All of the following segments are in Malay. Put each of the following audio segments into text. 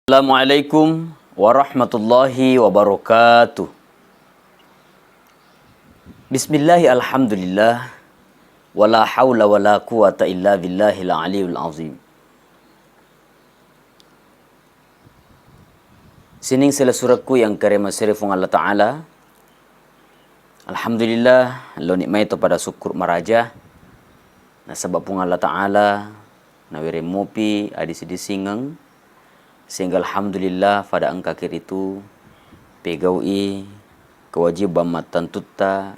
Assalamualaikum warahmatullahi wabarakatuh. Bismillahi alhamdulillah. Wala hawla wala quwata illa billahil aliyul azim. Sining sila suraku yang karema serifung Allah Ta'ala. Alhamdulillah, lo nikmai to pada syukur maraja. Na sebab pung Allah Ta'ala na were mopi adi sidi singang. Sehingga alhamdulillah pada angka kiritu pegaui kewajiban matan tutta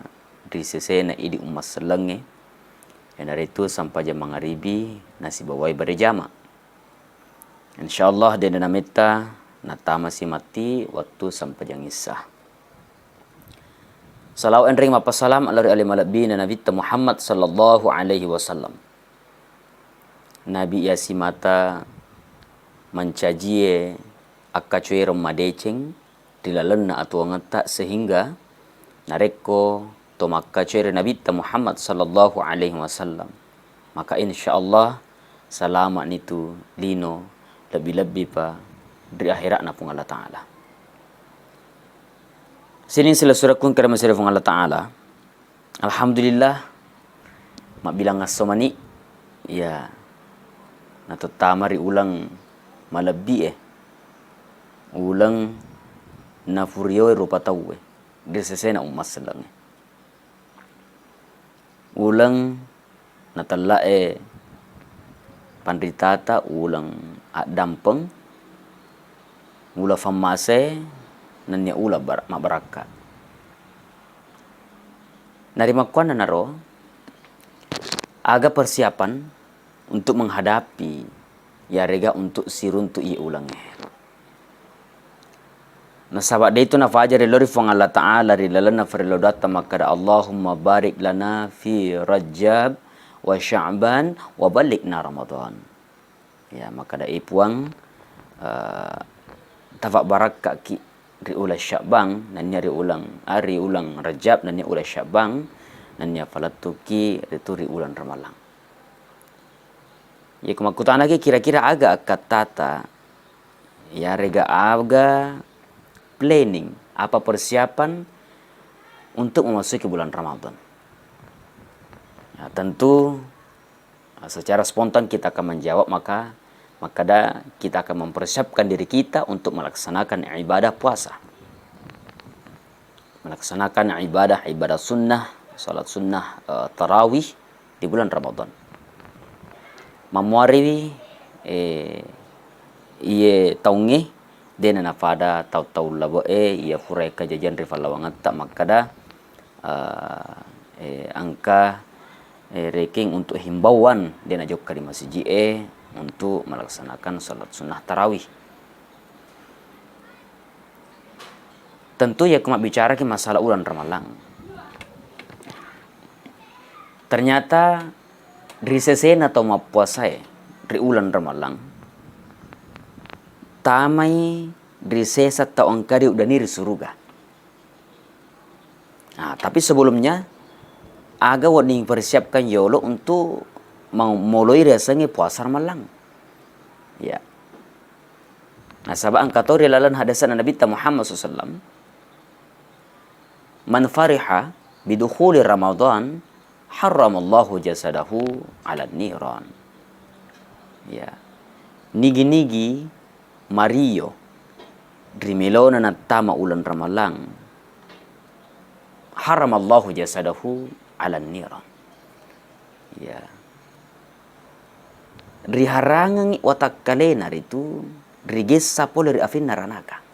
di sesena idi umat selenge. Yang dari itu sampai jam magharibi nasi bawai berjama. Insyaallah dia namita nata masih mati waktu sampai jam isah. Salau enring mapa salam ala alim alabi Nabi Muhammad sallallahu alaihi wasallam. Nabi yasimata mencajie akacuy ramadeceng dilalenna atau ngata sehingga nareko to makacuy Nabi Muhammad sallallahu alaihi wasallam. Maka insyaallah selamat nitu lino lebih-lebih pa dari akhirat na pung Allah Ta'ala. Sini sila surakun karena masih Allah Ta'ala. Alhamdulillah mak bilang ngasomani ya natutama ri ulang malabi ulang na furyo rupa tawe di sesena umat selang ulang natala pandritata ulang dampeng ula famase nanya ula mabarakat narimakuan na naro aga persiapan untuk menghadapi ya rega untuk siruntu i ulangnya. Nah sahabat dia itu na fajar lori fong Allah Ta'ala rilalana farilodata maka Allahumma barik lana fi Rajab wa Sya'ban wa balikna Ramadan. Ya maka da ipuang tafak barakah ki ri ulah Sya'ban nanya ri ulang Rajab nanya ulah Sya'ban nanya falatuki itu ri ulang Ramalang. Ya kemakutan lagi kira-kira agak katata ya rega aga planning apa persiapan untuk memasuki bulan Ramadan. Ya, tentu secara spontan kita akan menjawab maka kita akan mempersiapkan diri kita untuk melaksanakan ibadah puasa. Melaksanakan ibadah sunnah, salat sunnah tarawih di bulan Ramadan. Mamuari iye taungi dena nafada tau labo ia furai kajajan rifalawang tak makada angka ranking untuk himbauan dena jokka di masjid untuk melaksanakan salat sunnah tarawih. Tentu ya kemak bicara ke masalah ulan Ramalang. Ternyata risesen atau mapuasa ri ulan Ramalang tamai risesa tau angkari udah niri suruga. Nah, tapi sebelumnya aga wading persiapkan yolo untuk mau mulai rasanya puasa Ramalang. Ya. Nah, sabah angkatori lalan hadasan Nabi Muhammad SAW. Man fariha bidukhuli Ramadan haramallahu jasadahu ala niran. Ya. Nigi-nigi Mario Drimilona na tama ulan Ramalang haramallahu jasadahu ala niran. Ya. Riharangan watak kalena itu rigesa pole ri afin naranaka.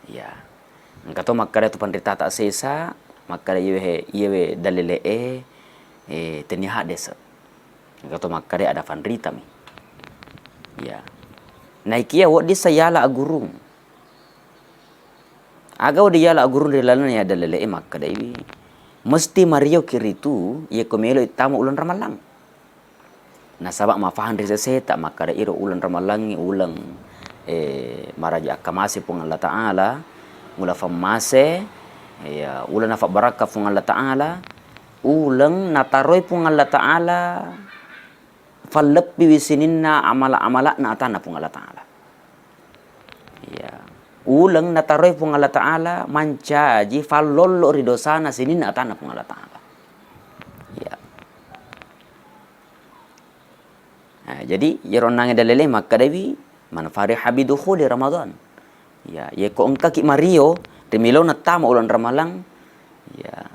Ya. Ngkato makada tu pandita tak sesa maka yewe dalile teniha desa. Ngato makare ada fanrita mi. Ya. Naikia wad di sayala agurung. Aga wad yala agurung dilalan ya dalile makada iwi. Mesti Mario kiritu ye komelo itama ulan Ramalang. Nasabak mafahan risa seta makada iro ulan Ramalang ulang maraja akamasi pung Allah Ta'ala mula famase ya ulan nafa barakah pung Allah Ta'ala ulang nataroy pung Allah Ta'ala fallepi wisininna amala-amala na atana pung Allah Ta'ala. Ya. Ulang nataroy pung Allah Ta'ala mancaji fallollo ridosana sinin atana pung Allah Ta'ala. Ya. Nah, jadi yeron nange dalele maka dewi man fariha bidukhuli Ramadan. Ya, ye ko engka ki Mario demilo natama ulan Ramalang. Ya.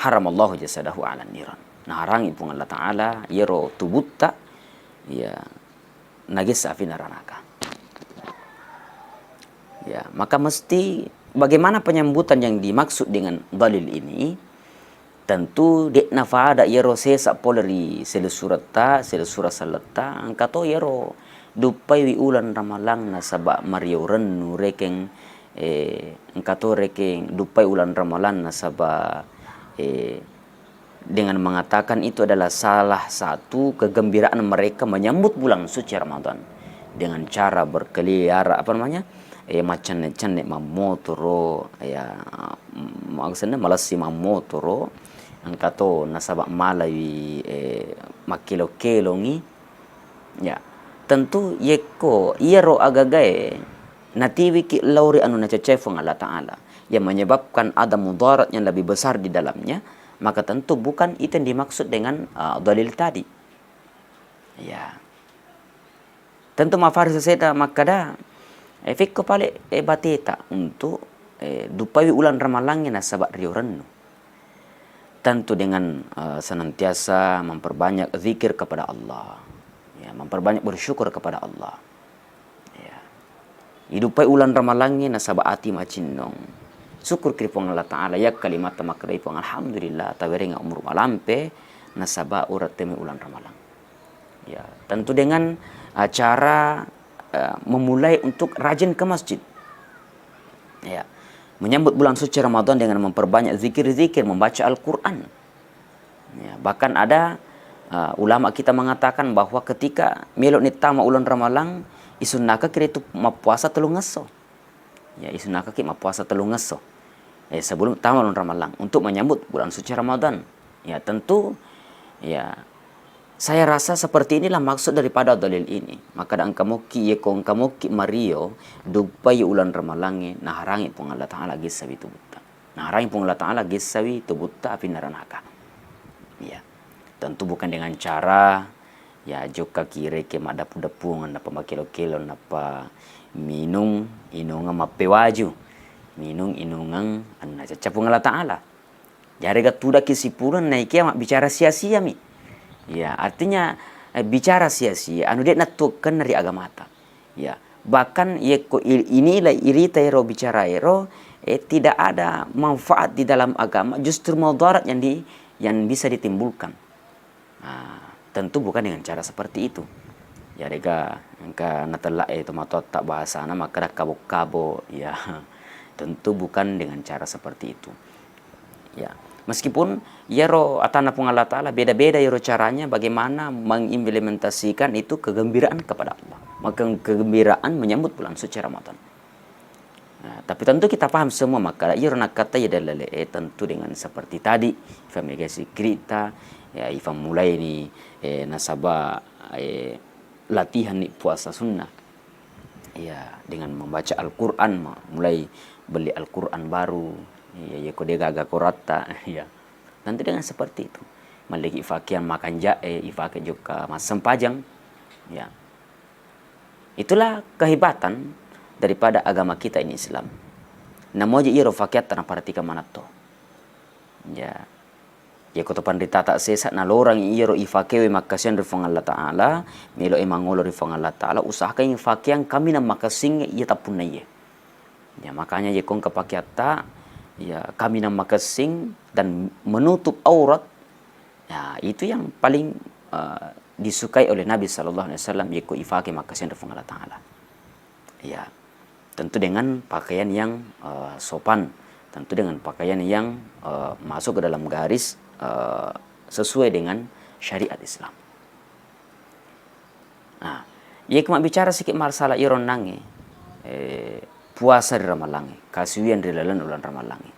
Haramallahu jasadahu ala niran. Nah, harangi pung Allah Ta'ala yero tubutta ya nagisa fi naranaka. Ya, maka mesti bagaimana penyambutan yang dimaksud dengan dalil ini? Tentu dek nafada yero sesa poleri sel surat salata angkato yero dupai wi ulan Ramalang na sabak Mario rennu rekeng angkato rekeng dupai ulan Ramalan na sabak dengan mengatakan itu adalah salah satu kegembiraan mereka menyambut bulan suci Ramadan dengan cara berkeliaran macam mamotoro ya maksudnya malasi mamotoro angkato nasabak malawi makilo-kilongi ya tentu yeko iero agagae natiwi ki lauri anu nacecefong Allah Ta'ala yang menyebabkan ada mudarat yang lebih besar di dalamnya, maka tentu bukan itu yang dimaksud dengan dalil tadi ya tentu mafari seseda makada efek pale bateta untuk dupawi ulan Ramalangnya nasabak riorennu. Tentu dengan senantiasa memperbanyak zikir kepada Allah, ya, memperbanyak bersyukur kepada Allah. Ya. Hidupai ulan Ramalangnya nasabak ati macinnong. Syukur kripong Allah Ta'ala ya kalimat tamakreipong alhamdulillah taweringa umur malampe nasabak urat temi ulan Ramalang. Ya, tentu dengan cara memulai untuk rajin ke masjid. Ya. Menyambut bulan suci Ramadan dengan memperbanyak zikir-zikir, membaca Al-Quran. Ya, bahkan ada ulama kita mengatakan bahwa ketika melok nitama ulan Ramalang, isunaka kira itu mapuasa telung ngeso. Ya, isunaka kira mapuasa telung ngeso. Sebelum tama ulan Ramalang untuk menyambut bulan suci Ramadan. Ya, tentu ya saya rasa seperti inilah maksud daripada dalil ini. Maka dan kamuki yekong kamuki Mario dupai ulan Ramalange naharangi pung Allah Ta'ala gisawi tubutta. Naharangi pung Allah Ta'ala gisawi tubutta api naranaka. Ya. Tentu bukan dengan cara ya joka kire ke madapu-dapungan napa makilo-kilo napa minung inungan mapewaju. Minung inungan anna cacapung Allah Ta'ala. Jari gatuda kisipuran naiknya mak bicara sia-sia mi. Ya, artinya bicara sia-sia anu dia natukan dari agamata. Ya, bahkan inilah irita ero bicara ero tidak ada manfaat di dalam agama, justru mudarat yang bisa ditimbulkan. Nah, tentu bukan dengan cara seperti itu. Ya, rega angka natela itu matot tak bahasa nama maka kabo-kabo ya. Tentu bukan dengan cara seperti itu. Ya. Meskipun yero atana pung Allah Ta'ala beda-beda yero caranya bagaimana mengimplementasikan itu kegembiraan kepada Allah. Maka kegembiraan menyambut bulan suci Ramadan. Nah, tapi tentu kita paham semua maka yero nakata ya dalale tentu dengan seperti tadi ifam megasi krita ya ifam mulai ni nasaba latihan ni puasa sunnah. Ya, dengan membaca Al-Qur'an mulai beli Al-Qur'an baru. Ya kode gaga korata ya nanti dengan seperti itu maliki fakian makan jae ifake juga mas sempajang ya itulah kehebatan daripada agama kita ini Islam namoja iro fakiat tanah paratika manato ya kota pandita tak sesat na lorang iro ifakewe makasian rifong Allah Ta'ala melo emangolo rifong Allah Ta'ala usahakan ifakian kami na makasing iya tapun na iya ya makanya kong kepakiata ya kami nama kesing dan menutup aurat ya itu yang paling disukai oleh Nabi Sallallahu Alaihi Wasallam yaitu ifake makasin rifang Allah Ta'ala ya tentu dengan pakaian yang sopan tentu dengan pakaian yang masuk ke dalam garis sesuai dengan syariat Islam. Nah, ia cuma bicara sedikit masalah iron nange puasa di Ramalangi, kasuian di lalan ulan Ramalangi.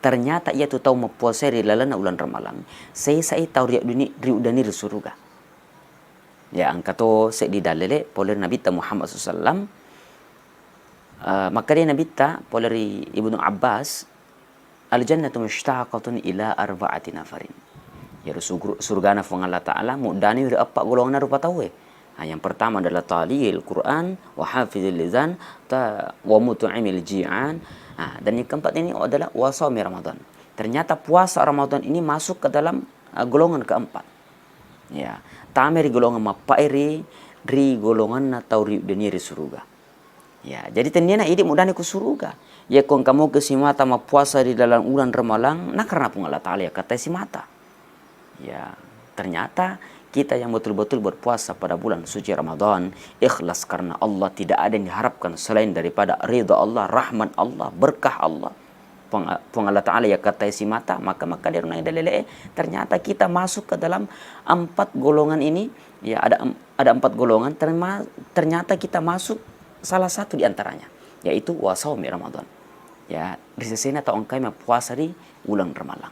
Ternyata ia tu tahu mempuasa di lalan ulan Ramalangi. Saya tahu dia udani di surga. Ya angkato saya di dalile oleh Nabi Muhammad SAW Maka dia Nabi ta poleri Ibnu Abbas, al jannatu mushtaqatun ila arba'ati nafarin. Ya surga na fang Allah Ta'ala mudani ri apa golongan rupa tahu. Yang pertama adalah talil Quran wa hafizil lisan wa mut'imil ji'an. Dan yang keempat ini adalah wasami Ramadan. Ternyata puasa Ramadan ini masuk ke dalam golongan keempat. Ya, tameri golongan mapairi ri golongan atau ri deniri surga. Ya, jadi tendiana ini mudani ku surga. Ya kong kamu ke simata ma puasa di dalam bulan Ramadan, nah karena pun Allah Ta'ala ya kata simata. Ya, ternyata kita yang betul-betul berpuasa pada bulan suci Ramadan, ikhlas karena Allah, tidak ada yang diharapkan selain daripada ridha Allah, rahmat Allah, berkah Allah. Pung Allah Ta'ala ya kata si mata, maka dia runai dalile, ternyata kita masuk ke dalam 4 golongan ini. Ya, ada 4 golongan, ternyata kita masuk salah satu di antaranya, yaitu wasaumi Ramadan. Ya, risesena atau angkai puasa di bulan Ramadan.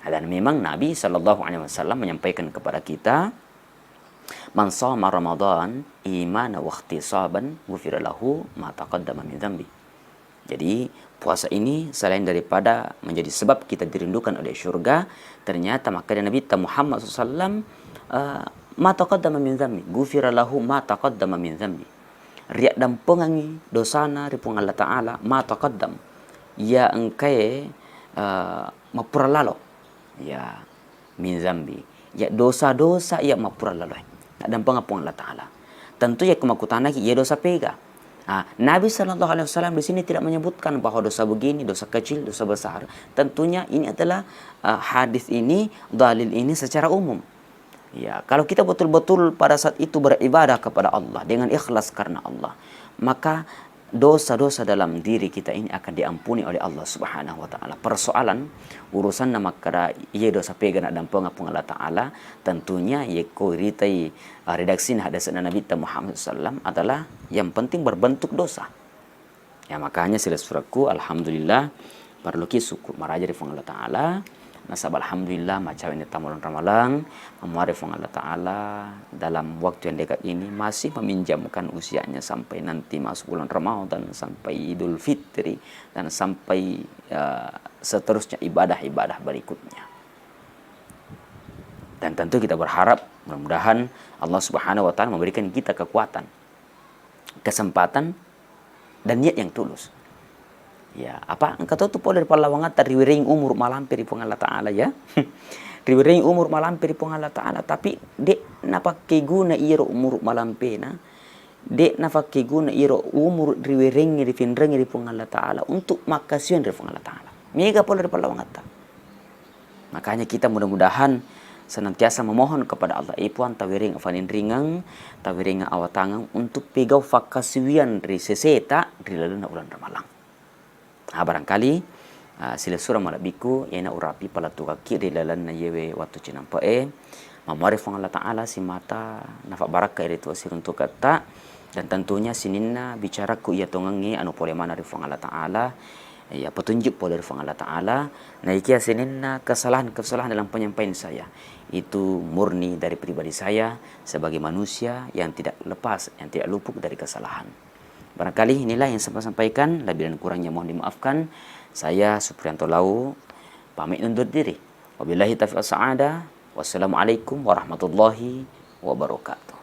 Dan memang Nabi SAW menyampaikan kepada kita, man shoma Ramadan imana wa ihtisaban ghufira lahu ma taqaddama min dzambi. Jadi puasa ini selain daripada menjadi sebab kita dirindukan oleh syurga, ternyata maka Nabi Muhammad SAW ma taqaddama min dzambi, ghufira lahu ma taqaddama min dzambi. Riak dan pengangi dosana ripung Allah Ta'ala ma taqaddam, ya engkai mapura lalo, ya min zambi, ya dosa-dosa ya mapura lalo dan pengapung Allah Ta'ala. Tentu ya kemakutana ya dosa pega. Nabi SAW di sini tidak menyebutkan bahwa dosa begini, dosa kecil, dosa besar. Tentunya ini adalah hadis ini, dalil ini secara umum. Ya, kalau kita betul-betul pada saat itu beribadah kepada Allah dengan ikhlas karena Allah, maka dosa-dosa dalam diri kita ini akan diampuni oleh Allah Subhanahu wa Ta'ala. Persoalan urusan nama kada ia dosa pegana dan pengapung Allah Ta'ala, tentunya ia koiritai redaksi hadis Nabi Muhammad SAW adalah yang penting berbentuk dosa. Ya, makanya sila suraku alhamdulillah perlu syukur maraja di Allah Ta'ala. Nasab alhamdulillah macam ini tamulan Ramadan, memarif Allah Ta'ala dalam waktu yang dekat ini masih meminjamkan usianya sampai nanti masuk bulan Ramadan, sampai Idul Fitri, dan sampai seterusnya ibadah-ibadah berikutnya. Dan tentu kita berharap mudah-mudahan Allah Subhanahu wa Ta'ala memberikan kita kekuatan, kesempatan, dan niat yang tulus. Ya, apa engkau tahu tu pola dari palawangan riwering umur malampir di Allah Ta'ala ya. Riwering umur malampir di Allah Ta'ala, tapi dek napa keguna iro umur malampena, dek napa keguna iro umur riwering di finreng di Allah Ta'ala untuk makasian di Allah Ta'ala. Mega pola dari palawangan ta. Makanya kita mudah-mudahan senantiasa memohon kepada Allah ipuan tawiring afanin ringang, tawiring awatangang untuk pegau fakasiwian dari seseta di laluna ulan Ramalang. Barangkali sila surah malabiku yana urapi pala tuka kiri lalan na yewe watu cinampa mamari fang Allah Ta'ala si mata nafa baraka itu asir untuk kata, dan tentunya sininna bicara ku ia tongangi anu pole mana rifang Allah Ta'ala ya petunjuk pole rifang Allah Ta'ala na ikia sininna kesalahan dalam penyampaian saya itu murni dari pribadi saya sebagai manusia yang tidak lepas, yang tidak luput dari kesalahan. Barangkali inilah yang saya sampaikan, lebih dan kurangnya mohon dimaafkan. Saya Supriyanto Lau pamit undur diri. Wabillahi taufiq was sa'adah. Wassalamualaikum warahmatullahi wabarakatuh.